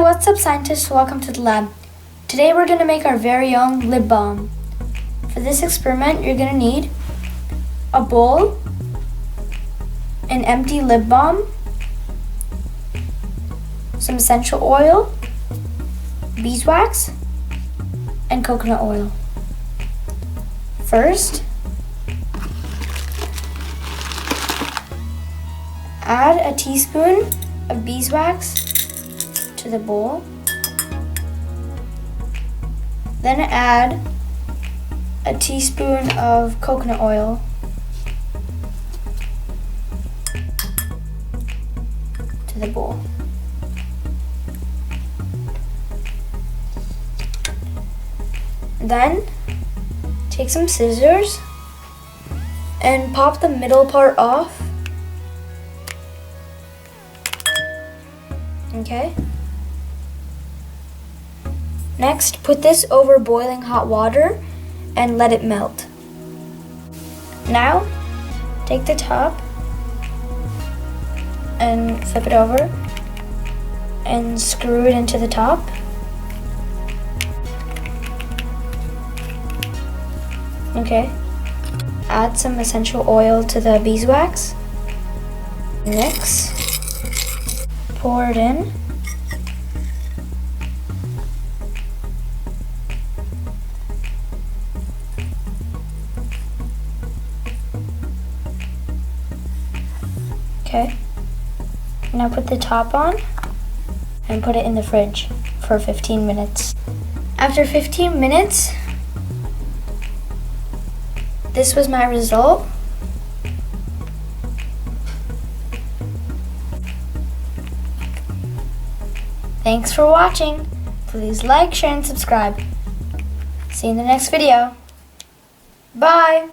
what's up scientists, welcome to the lab. Today we're going to make our very own lip balm. For this experiment you're going to need a bowl, an empty lip balm, some essential oil, beeswax, and coconut oil. First, add a teaspoon of beeswax to the bowl. Then add a teaspoon of coconut oil. To the bowl. Then take some scissors and pop the middle part off. Okay. Next, put this over boiling hot water and let it melt. Now, take the top and flip it over and screw it into the top. Okay. Add some essential oil to the beeswax. Mix. Pour it in. Okay. Now put the top on and put it in the fridge for 15 minutes. After 15 minutes, this was my result. Thanks for watching. Please like, share, and subscribe. See you in the next video. Bye!